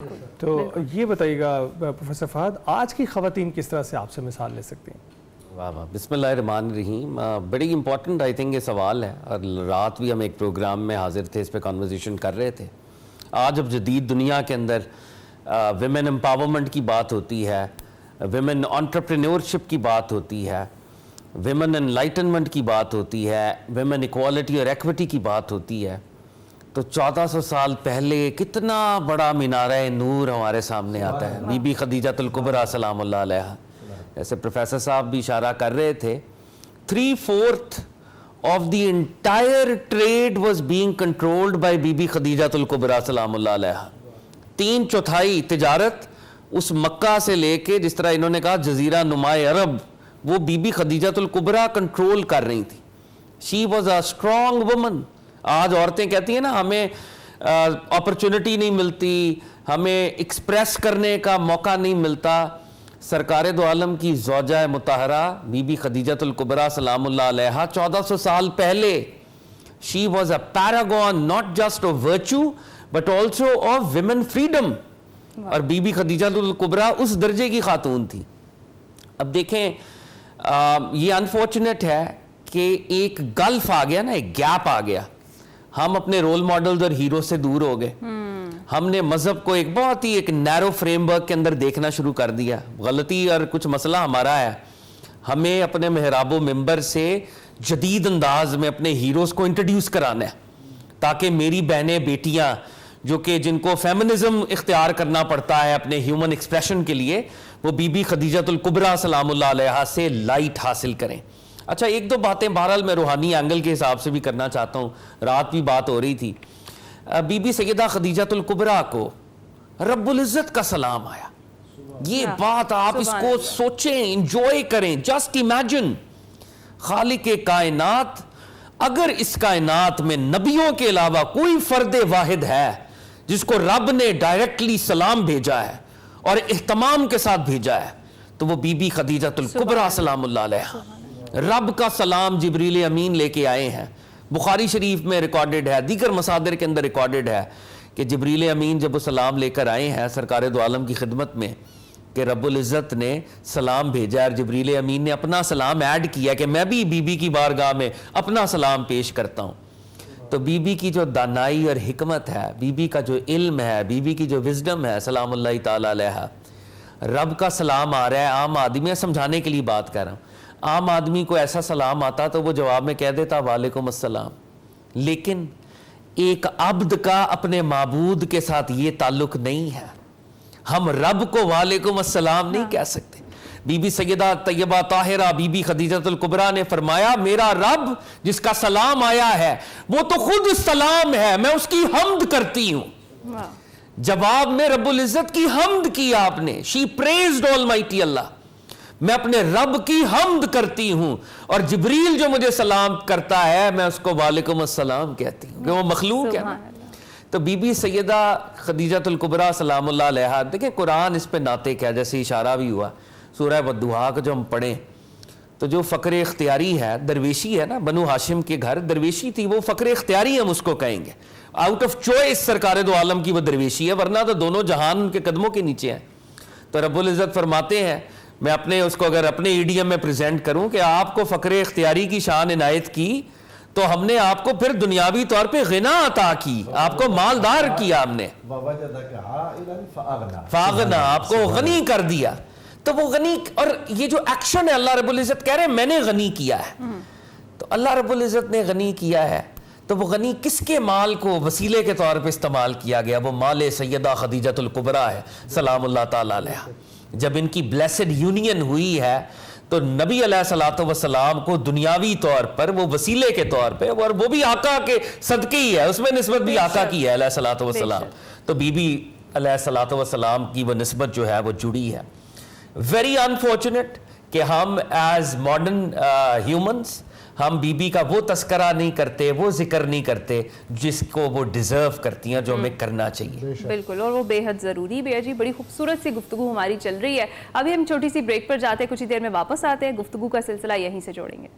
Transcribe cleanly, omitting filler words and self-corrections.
تو یہ بتائیے گا پروفیسر فہد، آج کی خواتین کس طرح سے آپ سے مثال لے سکتی ہیں؟ واہ واہ، بسم اللہ الرحمن الرحیم۔ بڑی امپورٹنٹ آئی تھنک یہ سوال ہے، اور رات بھی ہم ایک پروگرام میں حاضر تھے، اس پہ کنورزیشن کر رہے تھے۔ آج اب جدید دنیا کے اندر ویمن امپاورمنٹ کی بات ہوتی ہے، ویمن انٹرپرینورشپ کی بات ہوتی ہے، ویمن انلائٹنمنٹ کی بات ہوتی ہے، ویمن ایکوالٹی اور ایکوٹی کی بات ہوتی ہے، تو 1400 سال پہلے کتنا بڑا مینارہ نور ہمارے سامنے آتا ہے۔ بی بی خدیجۃ الکبریٰ سلام اللہ علیہا، جیسے پروفیسر صاحب بھی اشارہ کر رہے تھے، 3/4 of the entire trade was being controlled by Bibi Bibi Khadija الکبریٰ سلام اللہ علیہا۔ 3/4 تجارت اس مکہ سے لے کے، جس طرح انہوں نے کہا جزیرہ نمائے عرب، وہ بی بی خدیجۃ الکبریٰ کنٹرول کر رہی تھی۔ She was a strong woman۔ آج عورتیں کہتی ہیں نا ہمیں اپرچونٹی نہیں ملتی، ہمیں ایکسپریس کرنے کا موقع نہیں ملتا۔ سرکار دو عالم کی زوجہ مطہرہ بی بی خدیجۃ الکبریٰ سلام اللہ علیہا 1400 سال پہلے she was a paragon not just of virtue but also of women freedom، اور بی بی خدیجۃ الکبریٰ اس درجے کی خاتون تھی۔ اب دیکھیں یہ انفارچونیٹ ہے کہ ایک گلف آ گیا نا، ایک گیپ آ گیا، ہم اپنے رول ماڈلز اور ہیرو سے دور ہو گئے۔ ہم نے مذہب کو ایک بہت ہی ایک نیرو فریم ورک کے اندر دیکھنا شروع کر دیا۔ غلطی اور کچھ مسئلہ ہمارا ہے، ہمیں اپنے محراب و منبر سے جدید انداز میں اپنے ہیروز کو انٹروڈیوس کرانا ہے، تاکہ میری بہنیں بیٹیاں جو کہ جن کو فیمنزم اختیار کرنا پڑتا ہے اپنے ہیومن ایکسپریشن کے لیے، وہ بی بی خدیجۃ الکبریٰ سلام اللہ علیہا سے لائٹ حاصل کریں۔ اچھا، ایک دو باتیں بہرحال میں روحانی اینگل کے حساب سے بھی کرنا چاہتا ہوں۔ رات بھی بات ہو رہی تھی، بی بی سیدہ خدیجۃ الکبریٰ کو رب العزت کا سلام آیا۔ یہ بات آپ اس کو سوچیں، انجوائے کریں، جسٹ امیجن، خالق کائنات اگر اس کائنات میں نبیوں کے علاوہ کوئی فرد واحد ہے جس کو رب نے ڈائریکٹلی سلام بھیجا ہے اور اہتمام کے ساتھ بھیجا ہے، تو وہ بی بی خدیجۃ الکبریٰ سلام اللہ علیہا۔ رب کا سلام جبریل امین لے کے آئے ہیں۔ بخاری شریف میں ریکارڈڈ ہے، دیگر مصادر کے اندر ریکارڈڈ ہے کہ جبریل امین جب وہ سلام لے کر آئے ہیں سرکار دو عالم کی خدمت میں، کہ رب العزت نے سلام بھیجا، اور جبریل امین نے اپنا سلام ایڈ کیا کہ میں بھی بی بی کی بارگاہ میں اپنا سلام پیش کرتا ہوں۔ تو بی بی کی جو دانائی اور حکمت ہے، بی بی کا جو علم ہے، بی بی کی جو وزڈم ہے سلام اللہ تعالی علیہا، رب کا سلام آ رہا ہے، عام آدمی سمجھانے کے لیے بات کر رہا ہوں، عام آدمی کو ایسا سلام آتا تو وہ جواب میں کہہ دیتا وعلیکم السلام، لیکن ایک عبد کا اپنے معبود کے ساتھ یہ تعلق نہیں ہے، ہم رب کو وعلیکم السلام نہیں کہہ سکتے۔ بی بی سیدہ طیبہ طاہرہ بی بی خدیجۃ الکبریٰ نے فرمایا میرا رب جس کا سلام آیا ہے وہ تو خود سلام ہے، میں اس کی حمد کرتی ہوں۔ جواب میں رب العزت کی حمد کی آپ نے، شی پریزڈ آلمائٹی اللہ، میں اپنے رب کی حمد کرتی ہوں، اور جبریل جو مجھے سلام کرتا ہے میں اس کو وعلیکم السلام کہتی ہوں، کہ وہ مخلوق ہے۔ تو بی بی سیدہ خدیجۃ الکبریٰ سلام اللہ علیہا، دیکھیں قرآن اس پہ ناطق ہے، جیسے اشارہ بھی ہوا سورہ والضحیٰ کا جو ہم پڑھیں، تو جو فقر اختیاری ہے، درویشی ہے نا، بنو ہاشم کے گھر درویشی تھی، وہ فقر اختیاری ہم اس کو کہیں گے، آؤٹ آف چوائس سرکار دو عالم کی وہ درویشی ہے، ورنہ تو دونوں جہان ان کے قدموں کے نیچے ہیں۔ تو رب العزت فرماتے ہیں، میں اپنے اس کو اگر اپنے ایڈیم میں پریزنٹ کروں کہ آپ کو فقر اختیاری کی شان عنایت کی، تو ہم نے آپ کو پھر دنیاوی طور پہ غنا عطا کی، آپ کو مالدار کیا، ہم نے فاغنا، آپ کو غنی کر دیا۔ تو وہ غنی، اور یہ جو ایکشن ہے اللہ رب العزت کہہ رہے ہیں میں نے غنی کیا ہے، تو اللہ رب العزت نے غنی کیا ہے، تو وہ غنی کس کے مال کو وسیلے کے طور پہ استعمال کیا گیا؟ وہ مال سیدہ خدیجۃ الکبریٰ ہے سلام اللہ تعالی علیہا۔ جب ان کی بلیسڈ یونین ہوئی ہے تو نبی علیہ الصلوۃ والسلام کو دنیاوی طور پر وہ وسیلے کے طور پہ، اور وہ بھی آقا کے صدقے ہی ہے، اس میں نسبت بھی آقا کی ہے علیہ الصلوۃ والسلام، تو بی بی علیہ الصلوۃ والسلام کی وہ نسبت جو ہے وہ جڑی ہے۔ ویری انفارچونیٹ کہ ہم ایز ماڈرن ہیومنس ہم بی بی کا وہ تذکرہ نہیں کرتے، وہ ذکر نہیں کرتے جس کو وہ ڈیزرو کرتی ہیں، جو ہمیں کرنا چاہیے۔ بالکل، اور وہ بے حد ضروری بھی ہے جی۔ بڑی خوبصورت سی گفتگو ہماری چل رہی ہے، ابھی ہم چھوٹی سی بریک پر جاتے ہیں، کچھ ہی دیر میں واپس آتے ہیں، گفتگو کا سلسلہ یہیں سے جوڑیں گے۔